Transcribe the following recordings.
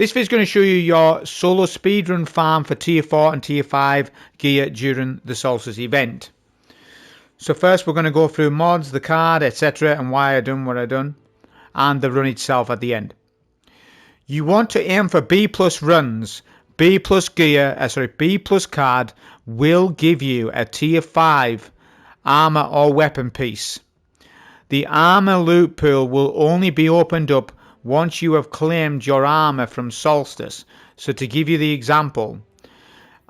This video is going to show you your solo speedrun farm for tier 4 and tier 5 gear during the Solstice event. So first we're going to go through mods, the card, etc. and why I done what I done, and the run itself at the end. You want to aim for B plus runs. B plus card will give you a tier 5 armor or weapon piece. The armor loot pool will only be opened up once you have claimed your armor from Solstice. So to give you the example,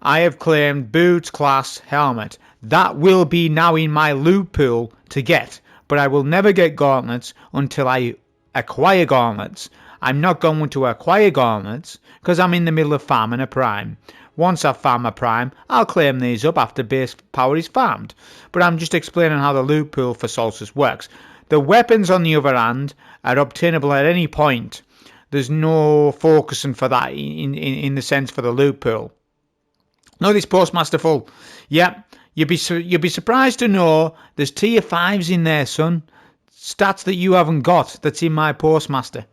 I have claimed boots, class, helmet. That will be now in my loot pool to get, but I will never get gauntlets until I acquire gauntlets. I'm not going to acquire gauntlets because I'm in the middle of farming a prime. Once I farm a prime, I'll claim these up after base power is farmed. But I'm just explaining how the loot pool for Solstice works. The weapons, on the other hand, are obtainable at any point. There's no focusing for that in the sense for the loot pool. Know this postmaster full? Yep. You'd be surprised to know there's tier 5s in there, son. Stats that you haven't got that's in my postmaster.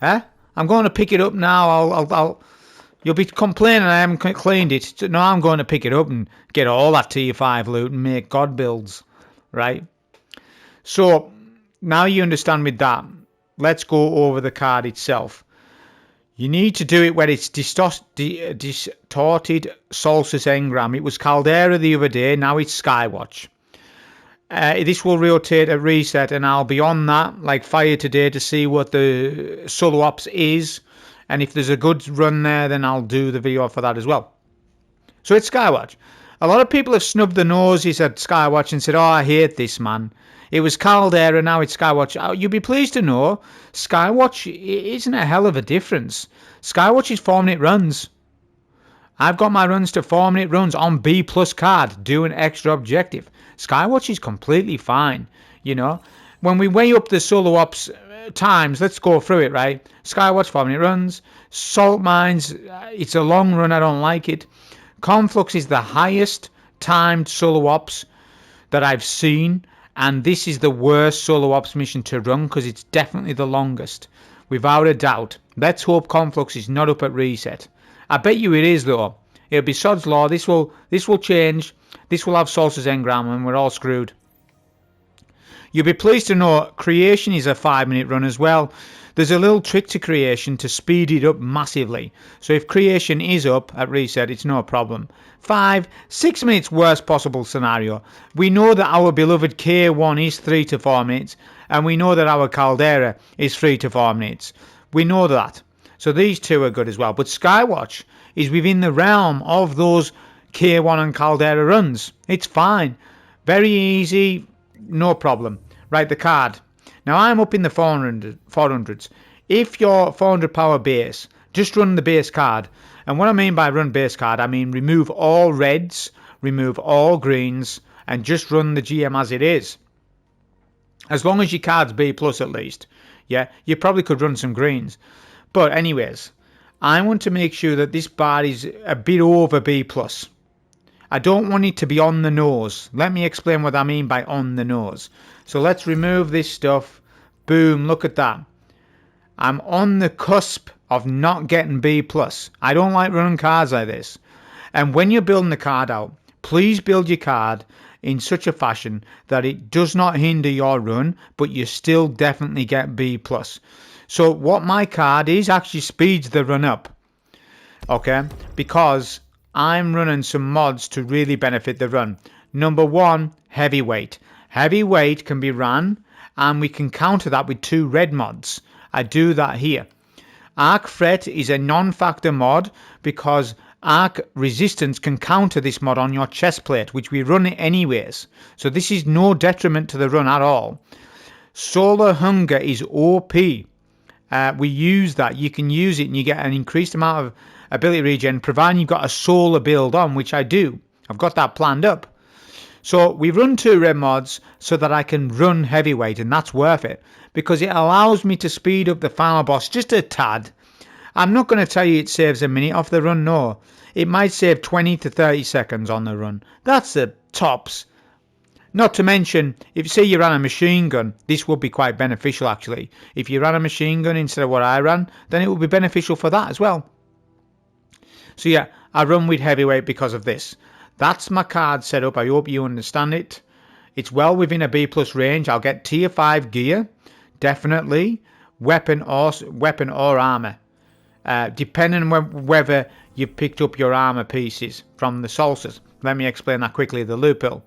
Eh? I'm going to pick it up now. You'll be complaining I haven't cleaned it. No, I'm going to pick it up and get all that tier 5 loot and make god builds. Right? So, now you understand with that. Let's go over the card itself. You need to do it where it's distorted Solstice engram. It was Caldera the other day, now it's Skywatch. This will rotate at reset, and I'll be on that like fire today to see what the solo ops is. And if there's a good run there, then I'll do the video for that as well. So it's Skywatch. A lot of people have snubbed the noses at Skywatch and said, oh, I hate this, man. It was Caldera, now it's Skywatch. You'll be pleased to know Skywatch isn't a hell of a difference. Skywatch is 4-minute runs. I've got my runs to 4-minute runs on B plus card, doing extra objective. Skywatch is completely fine, you know. When we weigh up the solo ops times, let's go through it, right? Skywatch, 4-minute runs. Salt Mines, it's a long run, I don't like it. Conflux is the highest timed solo ops that I've seen. And this is the worst solo ops mission to run because it's definitely the longest. Without a doubt. Let's hope Conflux is not up at reset. I bet you it is though. It'll be sod's law. This will change. This will have Solstice engram and we're all screwed. You'll be pleased to know Creation is a 5-minute run as well. There's a little trick to Creation to speed it up massively. So if Creation is up at reset, it's no problem. 6 minutes worst possible scenario. We know that our beloved K1 is 3 to 4 minutes. And we know that our Caldera is 3 to 4 minutes. We know that. So these two are good as well. But Skywatch is within the realm of those K1 and Caldera runs. It's fine. Very easy. No problem. Right, the card. Now I'm up in the 400s. If you're 400 power base, just run the base card. And what I mean by run base card, I mean remove all reds, remove all greens, and just run the GM as it is. As long as your card's B plus at least. Yeah, you probably could run some greens. But anyways, I want to make sure that this bar is a bit over B plus. I don't want it to be on the nose. Let me explain what I mean by on the nose. So let's remove this stuff. Boom, look at that. I'm on the cusp of not getting B plus. I don't like running cards like this. And when you're building the card out, please build your card in such a fashion that it does not hinder your run, but you still definitely get B plus. So what my card is actually speeds the run up. Okay, because I'm running some mods to really benefit the run. Number 1, heavyweight. Heavyweight can be ran, and we can counter that with 2 red mods. I do that here. Arc Fret is a non-factor mod because arc resistance can counter this mod on your chest plate, which we run anyways. So this is no detriment to the run at all. Solar Hunger is OP. We use that. You can use it and you get an increased amount of ability regen, providing you've got a solar build on, which I do. I've got that planned up. So we run 2 red mods so that I can run heavyweight, and that's worth it because it allows me to speed up the final boss just a tad. I'm not going to tell you it saves a minute off the run, no. It might save 20 to 30 seconds on the run. That's the tops. Not to mention, if you say you ran a machine gun, this would be quite beneficial actually. If you ran a machine gun instead of what I ran, then it would be beneficial for that as well. So yeah, I run with heavyweight because of this. That's my card setup. I hope you understand it. It's well within a B+ range. I'll get tier 5 gear, definitely, weapon or armor, depending on whether you picked up your armor pieces from the Solstice. Let me explain that quickly. The loot pool.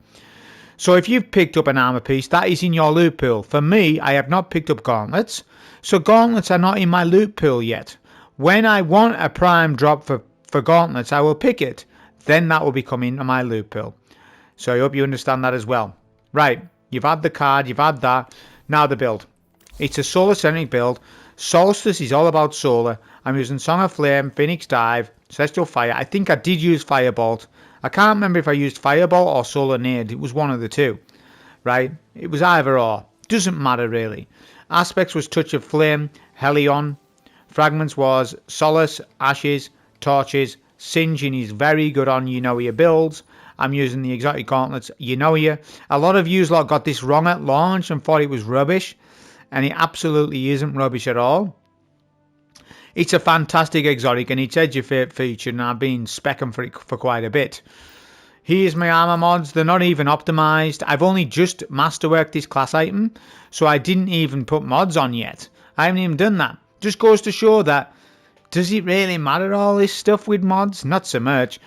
So if you've picked up an armor piece, that is in your loot pool. For me, I have not picked up gauntlets, so gauntlets are not in my loot pool yet. When I want a prime drop for gauntlets, I will pick it. Then that will be coming to my loot pool. So I hope you understand that as well. Right, you've had the card, you've had that. Now the build. It's a solar-centric build. Solstice is all about solar. I'm using Song of Flame, Phoenix Dive, Celestial Fire. I think I did use Firebolt. I can't remember if I used Firebolt or Solar Nade. It was one of the two. Right? It was either or. Doesn't matter really. Aspects was Touch of Flame, Helion. Fragments was Solace, Ashes, Torches. Singeing is very good on your builds. I'm using the exotic gauntlets. A lot of you got this wrong at launch and thought it was rubbish. And it absolutely isn't rubbish at all. It's a fantastic exotic and it's Edge-of-Fate feature, and I've been specking for it for quite a bit. Here's my armor mods. They're not even optimized. I've only just masterworked this class item, so I didn't even put mods on yet. I haven't even done that. Just goes to show that, does it really matter all this stuff with mods? Not so much.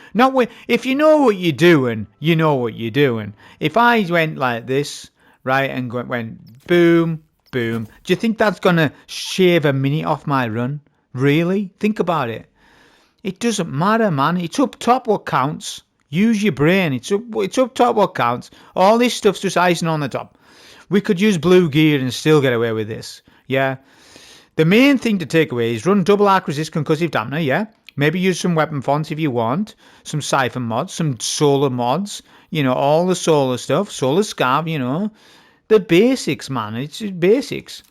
If you know what you're doing, you know what you're doing. If I went like this, right, and went boom, boom, do you think that's going to shave a minute off my run? Really? Think about it. It doesn't matter, man. It's up top what counts. Use your brain. It's up top what counts. All this stuff's just icing on the top. We could use blue gear and still get away with this. Yeah. The main thing to take away is run double arc resist concussive dampener, yeah? Maybe use some weapon fonts if you want. Some siphon mods, some solar mods. All the solar stuff. Solar scarf, The basics, man. It's just basics.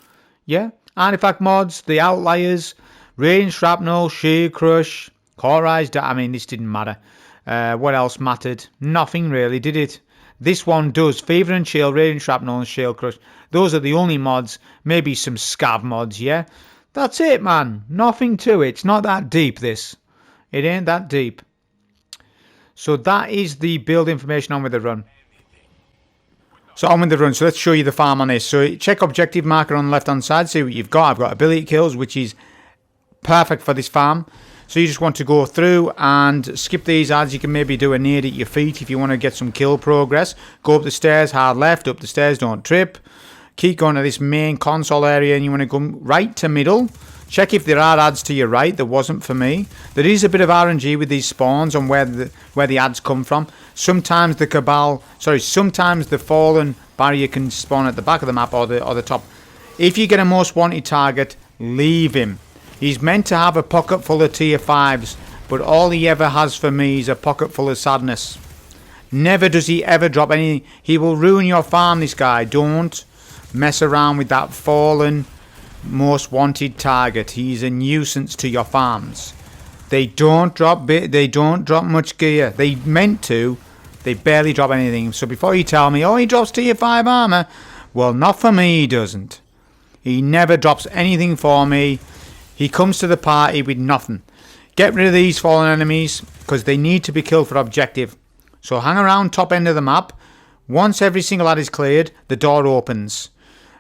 Yeah? Artifact mods, the outliers, range shrapnel, shield crush, cauterized. This didn't matter. What else mattered? Nothing really, did it? This one does. Fever and chill, range shrapnel, and shield crush. Those are the only mods. Maybe some scav mods, yeah? That's it, man. Nothing to it. It's not that deep, this. It ain't that deep. So that is the build information on with the run. So on with the run. So let's show you the farm on this. So check objective marker on the left-hand side. See what you've got. I've got ability kills, which is perfect for this farm. So you just want to go through and skip these ads. You can maybe do a nade at your feet if you want to get some kill progress. Go up the stairs, hard left, up the stairs, don't trip. Keep going to this main console area and you want to go right to middle. Check if there are ads to your right. There wasn't for me. There is a bit of RNG with these spawns on where the ads come from. Sometimes sometimes the fallen barrier can spawn at the back of the map or the top. If you get a most wanted target, leave him. He's meant to have a pocket full of tier 5s, but all he ever has for me is a pocket full of sadness. Never does he ever drop any. He will ruin your farm, this guy. Don't mess around with that fallen most wanted target. He's a nuisance to your farms. They don't drop much gear. They meant to. They barely drop anything. So before you tell me, oh, he drops tier 5 armor. Well, not for me, he doesn't. He never drops anything for me. He comes to the party with nothing. Get rid of these fallen enemies because they need to be killed for objective. So hang around top end of the map. Once every single ad is cleared, the door opens.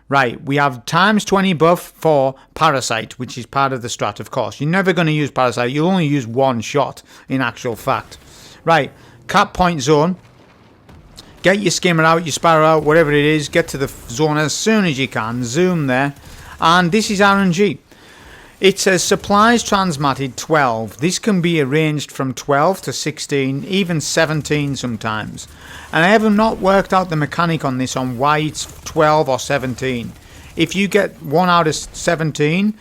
Right, we have times 20 buff for Parasite, which is part of the strat, of course. You're never going to use Parasite. You'll only use one shot, in actual fact. Right, cap point zone. Get your skimmer out, your sparrow out, whatever it is. Get to the zone as soon as you can. Zoom there. And this is RNG. It says supplies transmatted 12. This can be arranged from 12 to 16, even 17 sometimes. And I have not worked out the mechanic on this, on why it's 12 or 17. If you get 1 out of 17,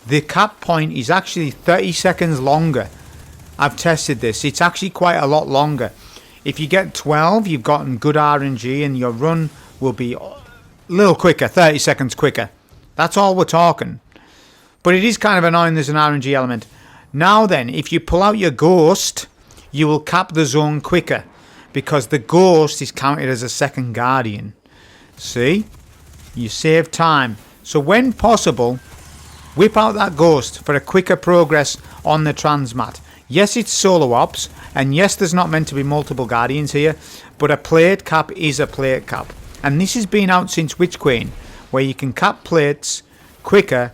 the cap point is actually 30 seconds longer. I've tested this. It's actually quite a lot longer. If you get 12, you've gotten good RNG and your run will be a little quicker, 30 seconds quicker. That's all we're talking. But it is kind of annoying there's an RNG element. Now then, if you pull out your ghost, you will cap the zone quicker. because the ghost is counted as a second guardian. See? You save time. So when possible, whip out that ghost for a quicker progress on the transmat. Yes, it's solo ops, and yes, there's not meant to be multiple guardians here, but a plate cap is a plate cap. And this has been out since Witch Queen, where you can cap plates quicker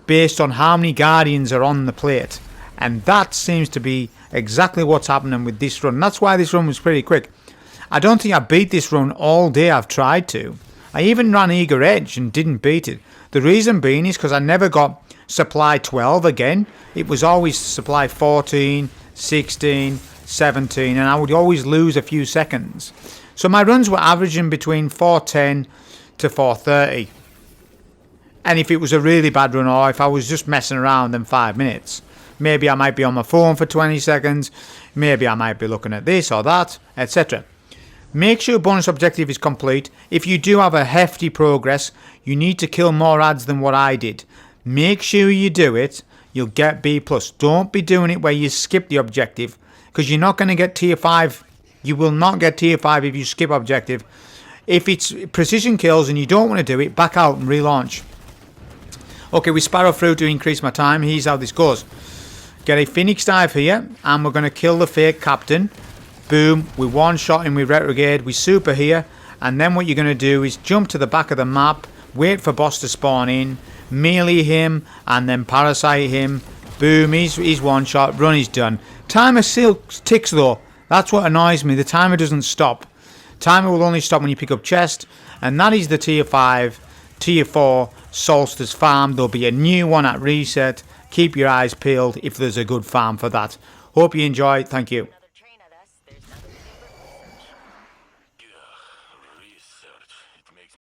based on how many guardians are on the plate. And that seems to be exactly what's happening with this run. That's why this run was pretty quick. I don't think I beat this run all day. I've tried to. I even ran Eager Edge and didn't beat it. The reason being is because I never got supply 12 again. It was always supply 14, 16, 17, and I would always lose a few seconds. So my runs were averaging between 410 to 430. And if it was a really bad run, or if I was just messing around, then 5 minutes. Maybe I might be on my phone for 20 seconds. Maybe I might be looking at this or that, etc. Make sure bonus objective is complete. If you do have a hefty progress, you need to kill more ads than what I did. Make sure you do it. You'll get B+. Don't be doing it where you skip the objective, because you're not going to get tier 5. You will not get tier 5 if you skip objective. If it's precision kills and you don't want to do it, back out and relaunch. Okay, we sparrow through to increase my time. Here's how this goes. Get a Phoenix Dive here, and we're going to kill the fake captain. Boom, we one-shot him with Retrograde, we super here, and then what you're going to do is jump to the back of the map, wait for boss to spawn in, melee him, and then parasite him. Boom, he's one-shot, run is done. Timer still ticks though, that's what annoys me, the timer doesn't stop. Timer will only stop when you pick up chest, and that is the tier 5, tier 4 Solstice farm. There'll be a new one at reset. Keep your eyes peeled if there's a good farm for that. Hope you enjoy. Thank you.